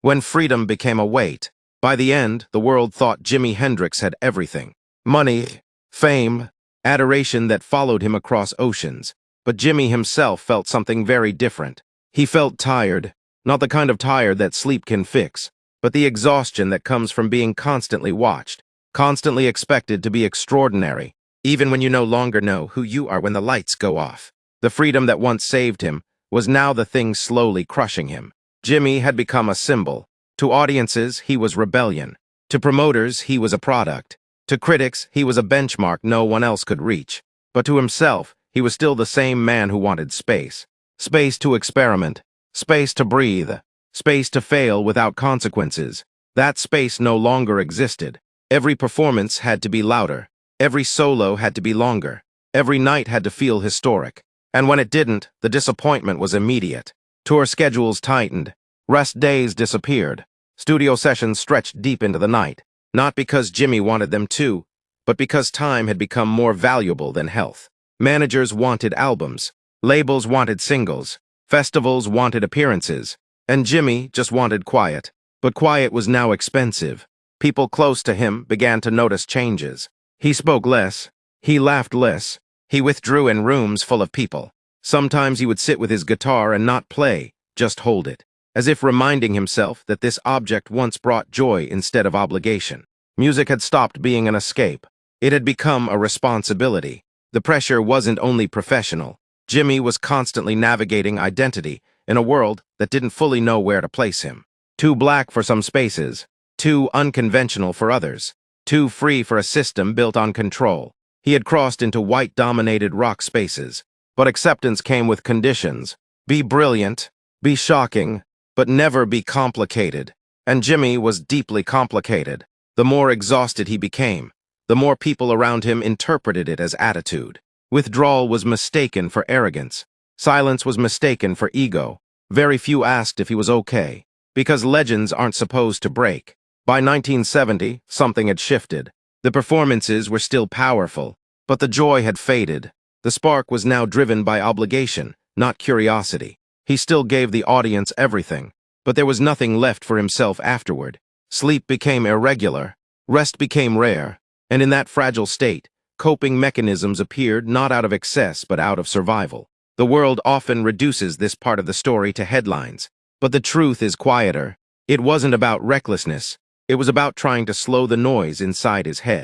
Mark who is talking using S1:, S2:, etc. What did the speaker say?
S1: when freedom became a weight. By the end, the world thought Jimi Hendrix had everything. Money, fame, adoration that followed him across oceans. But Jimi himself felt something very different. He felt tired, not the kind of tired that sleep can fix, but the exhaustion that comes from being constantly watched, constantly expected to be extraordinary, even when you no longer know who you are when the lights go off. The freedom that once saved him was now the thing slowly crushing him. Jimi had become a symbol. To audiences, he was rebellion. To promoters, he was a product. To critics, he was a benchmark no one else could reach. But to himself, he was still the same man who wanted space. Space to experiment. Space to breathe. Space to fail without consequences. That space no longer existed. Every performance had to be louder. Every solo had to be longer. Every night had to feel historic. And when it didn't, the disappointment was immediate. Tour schedules tightened. Rest days disappeared. Studio sessions stretched deep into the night. Not because Jimi wanted them to, but because time had become more valuable than health. Managers wanted albums. Labels wanted singles. Festivals wanted appearances. And Jimi just wanted quiet. But quiet was now expensive. People close to him began to notice changes. He spoke less. He laughed less. He withdrew in rooms full of people. Sometimes he would sit with his guitar and not play, just hold it, as if reminding himself that this object once brought joy instead of obligation. Music had stopped being an escape. It had become a responsibility. The pressure wasn't only professional. Jimi was constantly navigating identity in a world that didn't fully know where to place him. Too black for some spaces, too unconventional for others, too free for a system built on control. He had crossed into white-dominated rock spaces, but acceptance came with conditions. Be brilliant, be shocking, but never be complicated. And Jimi was deeply complicated. The more exhausted he became, the more people around him interpreted it as attitude. Withdrawal was mistaken for arrogance. Silence was mistaken for ego. Very few asked if he was okay, because legends aren't supposed to break. By 1970, something had shifted. The performances were still powerful, but the joy had faded. The spark was now driven by obligation, not curiosity. He still gave the audience everything, but there was nothing left for himself afterward. Sleep became irregular, rest became rare, and in that fragile state, coping mechanisms appeared not out of excess but out of survival. The world often reduces this part of the story to headlines, but the truth is quieter. It wasn't about recklessness. It was about trying to slow the noise inside his head.